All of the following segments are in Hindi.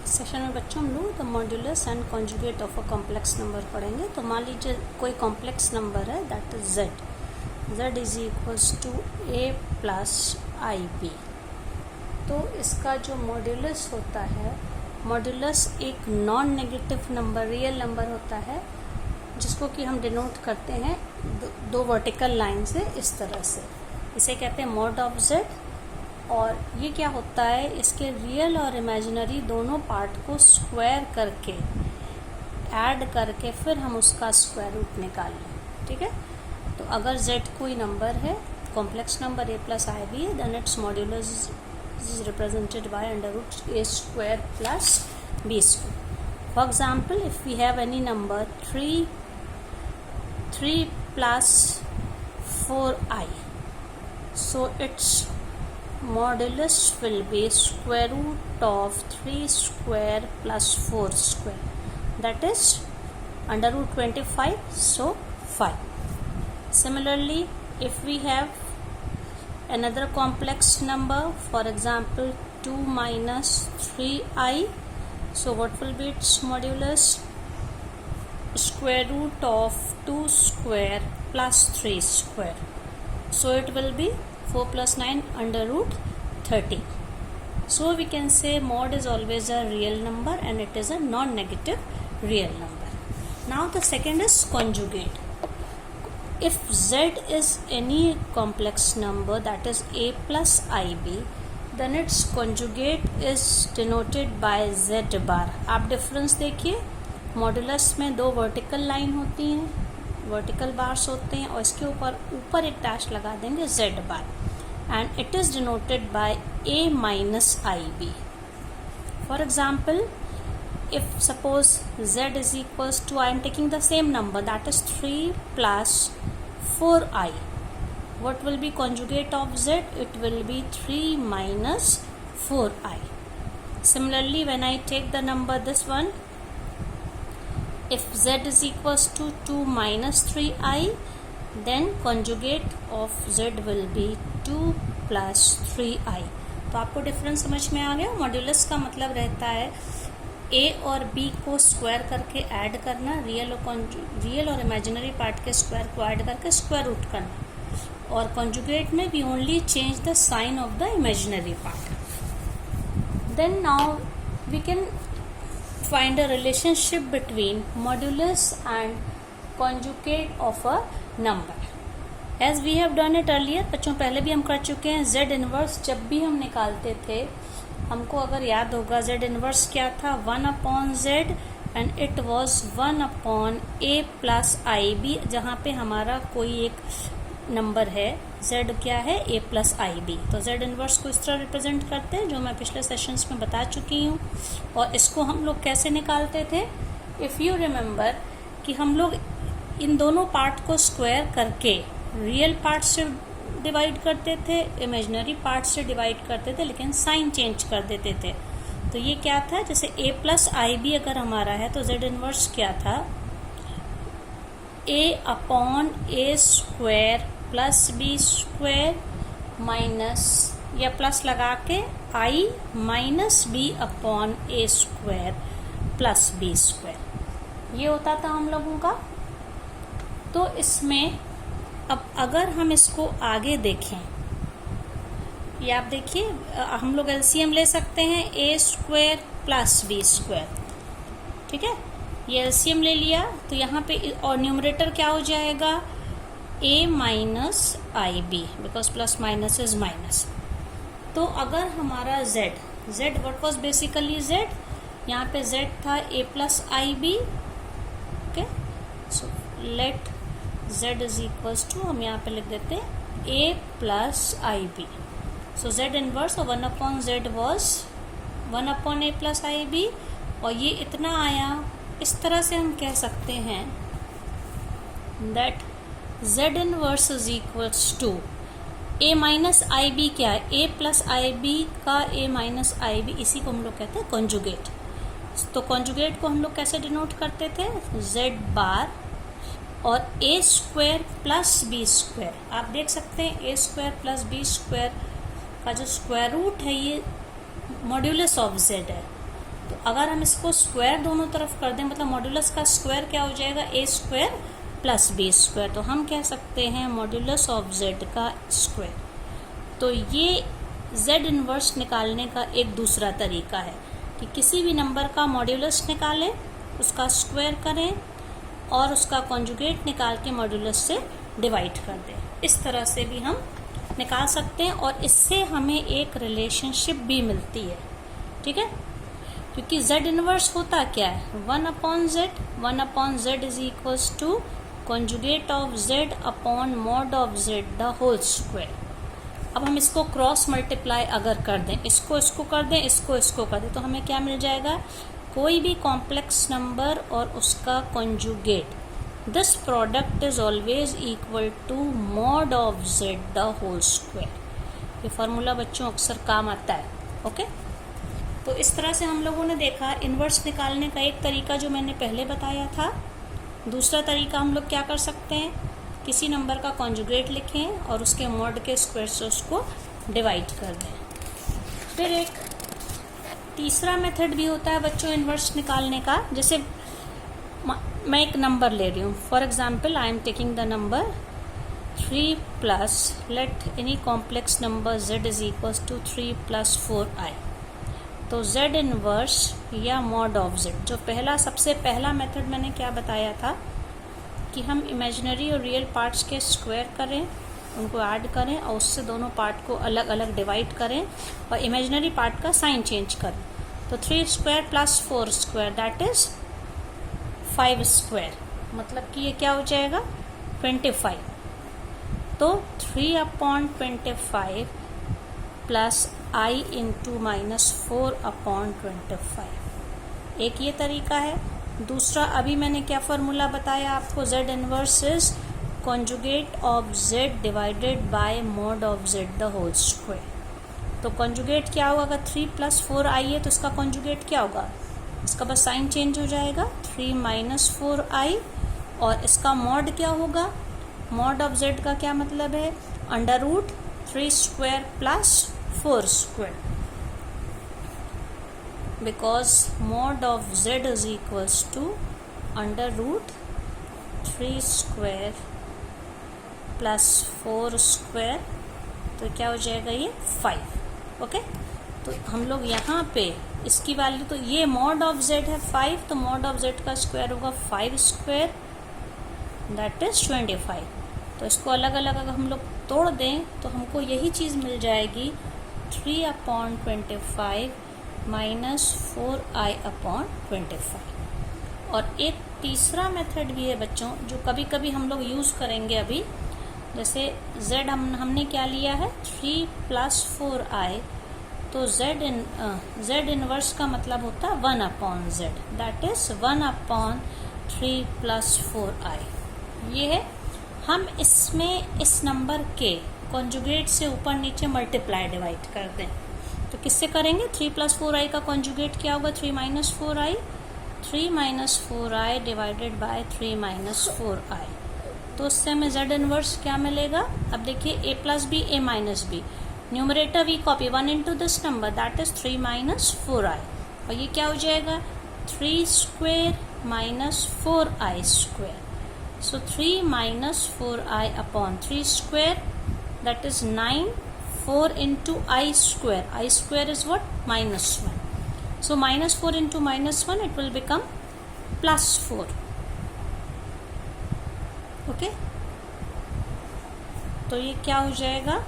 सेशन में बच्चों हम लोग the modulus and conjugate of a complex number पढ़ेंगे। तो मान लीजिए कोई कॉम्प्लेक्स नंबर है that is z is equals to a plus i b. तो इसका जो मॉड्यूलस होता है, मॉड्यूलस एक non negative number real number होता है जिसको कि हम डिनोट करते हैं दो वर्टिकल लाइन से इस तरह से। इसे कहते हैं मॉड ऑफ z। और ये क्या होता है, इसके रियल और इमेजिनरी दोनों पार्ट को स्क्वायर करके ऐड करके फिर हम उसका स्क्वायर रूट निकाल लें। ठीक है, तो अगर z कोई नंबर है, complex number a plus i b है, then its modulus is represented by under root a square plus b square. For example, if we have any number 3 plus 4i, so its modulus will be square root of 3 square plus 4 square, that is under root 25, so 5. Similarly, if we have another complex number, for example 2 minus 3i, so what will be its modulus? Square root of 2 square plus 3 square, so it will be 4 plus 9 under root 30. So we can say mod is always a real number and it is a non-negative real number. Now the second is conjugate. If z is any complex number, that is a plus ib, then its conjugate is denoted by z bar. आप डिफरेंस देखिए, मॉड्यूलस में दो वर्टिकल लाइन होती हैं, वर्टिकल बार्स होते हैं और इसके ऊपर एक डैश लगा देंगे z bar, and it is denoted by a minus ib. For example, if suppose z is equals to, I am taking the same number, that is 3 plus 4i. What will be conjugate of z? It will be 3 minus 4i. Similarly, when I take the number this one, if z is equals to 2 minus 3i, then conjugate of z will be 2 plus 3i. तो आपको डिफरेंस समझ में आ गया। मॉड्यूलस का मतलब रहता है a और b को स्क्वायर करके ऐड करना, रियल और इमेजिनरी पार्ट के स्क्वायर को ऐड करके स्क्वायर रूट करना, और कॉन्जुगेट में we only change the sign of the imaginary part. Then now we can find a relationship between modulus and conjugate of a number as we have done it earlier। बच्चों पहले भी हम कर चुके हैं। z इनवर्स जब भी हम निकालते थे, हमको अगर याद होगा z इनवर्स क्या था, 1/z and it was 1/a plus ib, जहाँ पे हमारा कोई एक नंबर है, z क्या है, a plus ib। तो z इनवर्स को इस तरह रिप्रेजेंट करते हैं जो मैं पिछले सेशंस में बता चुकी हूँ। और इसको हम लोग कैसे निकालते थे, इफ़ यू रिमेंबर कि हम लोग इन दोनों पार्ट को स्क्वायर करके रियल पार्ट से डिवाइड करते थे, इमेजिनरी पार्ट से डिवाइड करते थे, लेकिन साइन चेंज कर देते थे। तो ये क्या था, जैसे a प्लस आई बी अगर हमारा है तो z इनवर्स क्या था, a/a square plus b square minus, या प्लस लगा के i minus b upon a square plus b square, ये होता था हम लोगों का। तो इसमें अब अगर हम इसको आगे देखें, ये आप देखिए, हम लोग एलसीएम ले सकते हैं a square plus b square. ठीक है, ये एलसीएम ले लिया तो यहाँ पे और न्यूमरेटर क्या हो जाएगा, a minus i b, because plus minus is minus. तो अगर हमारा z what was basically z, यहाँ पे z था a plus i b. Okay, so let z is equals to, हम यहाँ पे लिख देते हैं a plus i b. So z inverse और 1/z was 1/a plus i B, और ये इतना आया। इस तरह से हम कह सकते हैं that z inverse is equals to a minus i b. क्या है, a प्लस आई बी का a माइनस आई बी, इसी को हम लोग कहते हैं कॉन्जुगेट। तो कॉन्जुगेट को हम लोग कैसे डिनोट करते थे, z बार और a square plus b square. आप देख सकते हैं a square plus b square का जो स्क्वायर रूट है ये मॉड्यूलस ऑफ z है। तो अगर हम इसको स्क्वायर दोनों तरफ कर दें, मतलब मॉड्यूलस का स्क्वायर क्या हो जाएगा, ए स्क्वायर प्लस बी स्क्वायर, तो हम कह सकते हैं मॉड्यूलस ऑफ जेड का स्क्वायर। तो ये जेड इनवर्स निकालने का एक दूसरा तरीका है कि किसी भी नंबर का मॉड्यूलस निकालें, उसका स्क्वायर करें और उसका कॉन्जुगेट निकाल के मॉड्यूलस से डिवाइड कर दें। इस तरह से भी हम निकाल सकते हैं और इससे हमें एक रिलेशनशिप भी मिलती है, ठीक है, क्योंकि z इनवर्स होता क्या है, 1/z is equals to conjugate of z upon mod of z the whole square. अब हम इसको क्रॉस मल्टीप्लाई अगर कर दें, इसको कर दें, इसको कर दें, तो हमें क्या मिल जाएगा, कोई भी कॉम्प्लेक्स नंबर और उसका conjugate, this product is always equal to mod of z the whole square. ये फार्मूला बच्चों अक्सर काम आता है, ओके। तो इस तरह से हम लोगों ने देखा इन्वर्स निकालने का एक तरीका जो मैंने पहले बताया था। दूसरा तरीका हम लोग क्या कर सकते हैं, किसी नंबर का कॉन्जुगेट लिखें और उसके मॉड के स्क्वायर से उसको डिवाइड कर दें। फिर एक तीसरा मेथड भी होता है बच्चों इन्वर्स निकालने का। जैसे मैं एक नंबर ले रही हूँ, for example I am taking the number 3 plus let any complex number z is equals to 3 + 4i। तो z इनवर्स या मॉड ऑफ z, जो सबसे पहला मेथड मैंने क्या बताया था कि हम इमेजिनरी और रियल पार्ट्स के स्क्वायर करें, उनको ऐड करें और उससे दोनों पार्ट को अलग अलग डिवाइड करें और इमेजिनरी पार्ट का साइन चेंज करें। तो 3² + 4² दैट इज 5², मतलब कि ये क्या हो जाएगा 25। तो 3/25 प्लस i इंटू -4/25, एक ये तरीका है। दूसरा अभी मैंने क्या फार्मूला बताया आपको, z inverse is conjugate of z divided by mod of z the whole square. तो कॉन्जुगेट क्या होगा, अगर 3 + 4i है तो इसका कॉन्जुगेट क्या होगा, इसका बस साइन चेंज हो जाएगा 3 - 4i, और इसका मॉड क्या होगा, मॉड ऑफ z का क्या मतलब है, √3² + 4², because mod of z is equals to √3² + 4², तो क्या हो जाएगा ये 5, ओके। तो हम लोग यहाँ पे इसकी वैल्यू, तो ये मॉड ऑफ z है 5, तो मॉड ऑफ z का स्क्वायर होगा 5² दैट इज 25। तो इसको अलग अलग अगर हम लोग तोड़ दें तो हमको यही चीज़ मिल जाएगी 3/25 -4i/25। और एक तीसरा मेथड भी है बच्चों जो कभी कभी हम लोग यूज़ करेंगे अभी, जैसे z हमने क्या लिया है 3 + 4i, तो z इनवर्स का मतलब होता है 1/z दैट इज 1/3 + 4i। ये है, हम इसमें इस नंबर के कॉन्जुगेट से ऊपर नीचे मल्टीप्लाई डिवाइड कर दें, तो किससे करेंगे, 3 + 4i का कॉन्जुगेट क्या होगा 3 - 4i, 3 - 4i divided by 3 - 4i। तो उससे हमें z इनवर्स क्या मिलेगा, अब देखिए a + b a - b, numerator we copy 1 into this number that is 3 - 4i, और ये क्या हो जाएगा 3² - 4i²। So 3 - 4i/3² that is 9, 4 into i². i² is what? -1. So -4 into -1 it will become +4. Okay? तो ये क्या हो जाएगा,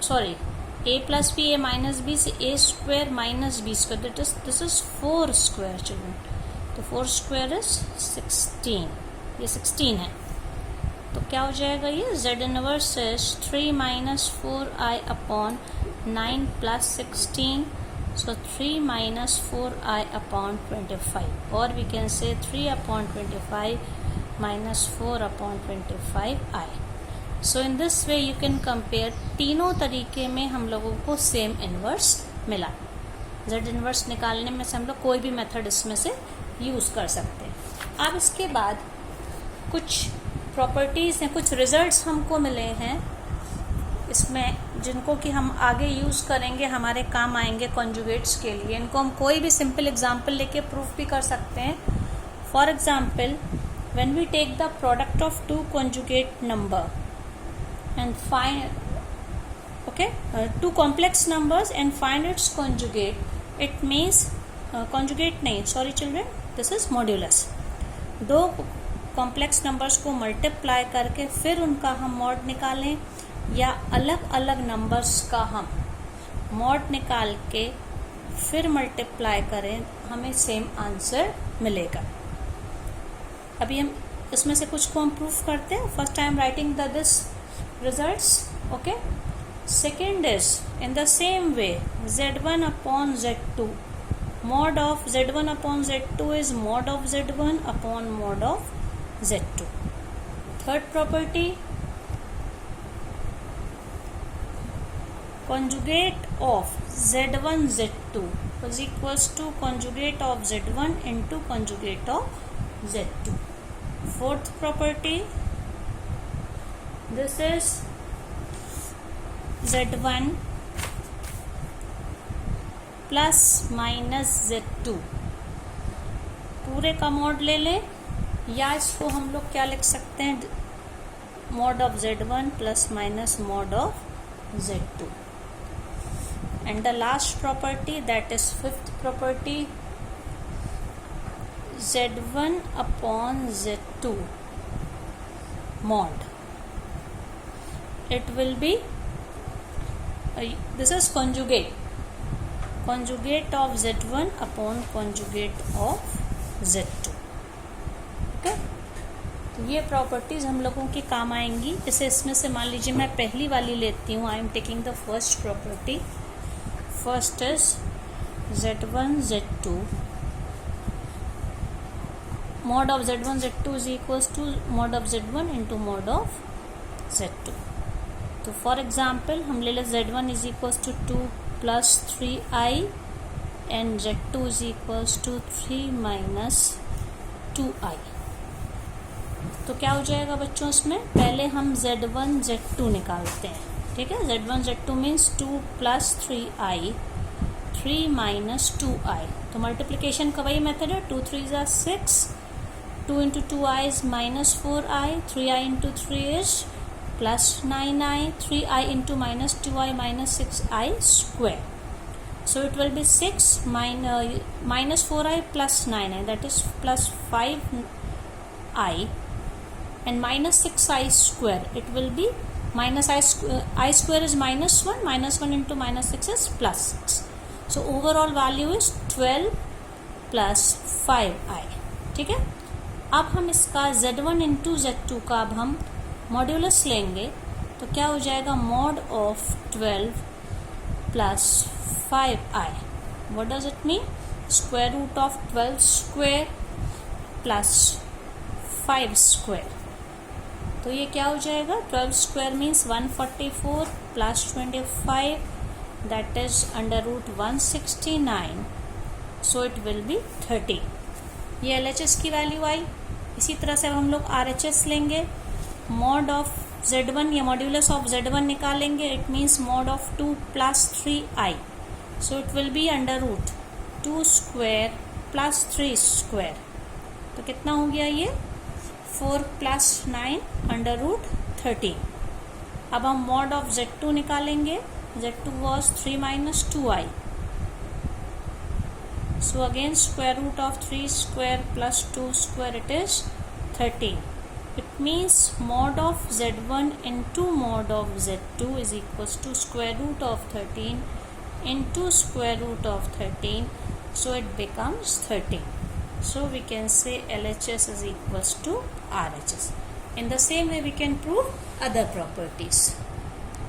sorry, a + b a - b से a² - b², this is 4² children, तो 4² is 16, ये 16 है। तो क्या हो जाएगा ये z inverse is 3 - 4i/9 + 16, so 3 - 4i/25, or we can say 3/25 - 4/25i। So in this way you can compare, तीनों तरीके में हम लोगों को सेम इनवर्स मिला। z इनवर्स निकालने में से हम लोग कोई भी मेथड इसमें से यूज़ कर सकते हैं। अब इसके बाद कुछ प्रॉपर्टीज़ हैं, कुछ रिजल्ट्स हमको मिले हैं इसमें जिनको कि हम आगे यूज़ करेंगे, हमारे काम आएंगे कॉन्जुगेट्स के लिए। इनको हम कोई भी सिंपल एग्जांपल लेके प्रूफ भी कर सकते हैं। For example, when we take the product of two conjugate number and find two complex numbers and find its conjugate, it means conjugate नहीं, sorry children, this is modulus। दो कॉम्प्लेक्स नंबर्स को मल्टीप्लाई करके फिर उनका हम मॉड निकालें, या अलग अलग नंबर्स का हम मॉड निकाल के फिर मल्टीप्लाई करें, हमें सेम आंसर मिलेगा। अभी हम इसमें से कुछ को हम प्रूफ करते हैं। First I am writing this results, okay. Second is, in the same way, z1 upon z2, mod of z1 upon z2 is mod of z1 upon mod of z2. Third property, conjugate of z1 z2 is equals to conjugate of z1 into conjugate of z2. Fourth property, this is z1 plus minus z2, पूरे का मॉड ले लें, या इसको हम लोग क्या लिख सकते हैं, mod of z1 plus minus mod of z2। And the last property, that is fifth property, z1 upon z2 mod, it will be this is conjugate of z1 upon conjugate of z2, okay। तो ये प्रॉपर्टीज हम लोगों की काम आएंगी। इसे इसमें से मान लीजिए मैं पहली वाली लेती हूँ, आई am taking the first property. First is z1 z2 mod of z1 z2 is equals to mod of z1 into mod of z2। तो फॉर एग्जाम्पल हम ले लें z1 is equals to 2 plus 3i and z2 is equals to 3 minus 2i। तो क्या हो जाएगा बच्चों, इसमें पहले हम z1 z2 निकालते हैं, ठीक है। z1 z2 means 2 plus 3i, 3 minus 2i। तो मल्टीप्लीकेशन का वही मेथड है, 2 3 is 6, 2 into 2i is minus 4i, 3i into 3 is plus 9i, 3i into minus 2i minus 6i square. So it will be 6 minus 4i plus 9i, that is plus 5i, and minus 6i square, it will be minus I square is minus 1, minus 1 into minus 6 is plus 6. So overall value is 12 plus 5i, ठीक है। अब हम इसका z1 into z2 का अब हम मॉड्यूलस लेंगे, तो क्या हो जाएगा, mod of 12 plus 5i। What does it mean, square root of 12 square plus 5 square. तो ये क्या हो जाएगा, 12 square means 144 plus 25, that is under root 169, so it will be 30। ये LHS की वैल्यू आई। इसी तरह से अब हम लोग RHS लेंगे, मॉड ऑफ z1 या मॉड्यूलस ऑफ z1 निकालेंगे, it means mod of 2 plus 3i, so it will be under root 2 square plus 3 square. तो कितना हो गया ये, 4 प्लस 9 अंडर रूट 13। अब हम मॉड ऑफ z2 निकालेंगे, z2 was 3 minus 2i, so again square root of 3 square plus 2 square, it is 13। It means mod of z1 into mod of z2 is equals to square root of 13 into square root of 13, so it becomes 13. So we can say LHS is equals to RHS. In the same way we can prove other properties.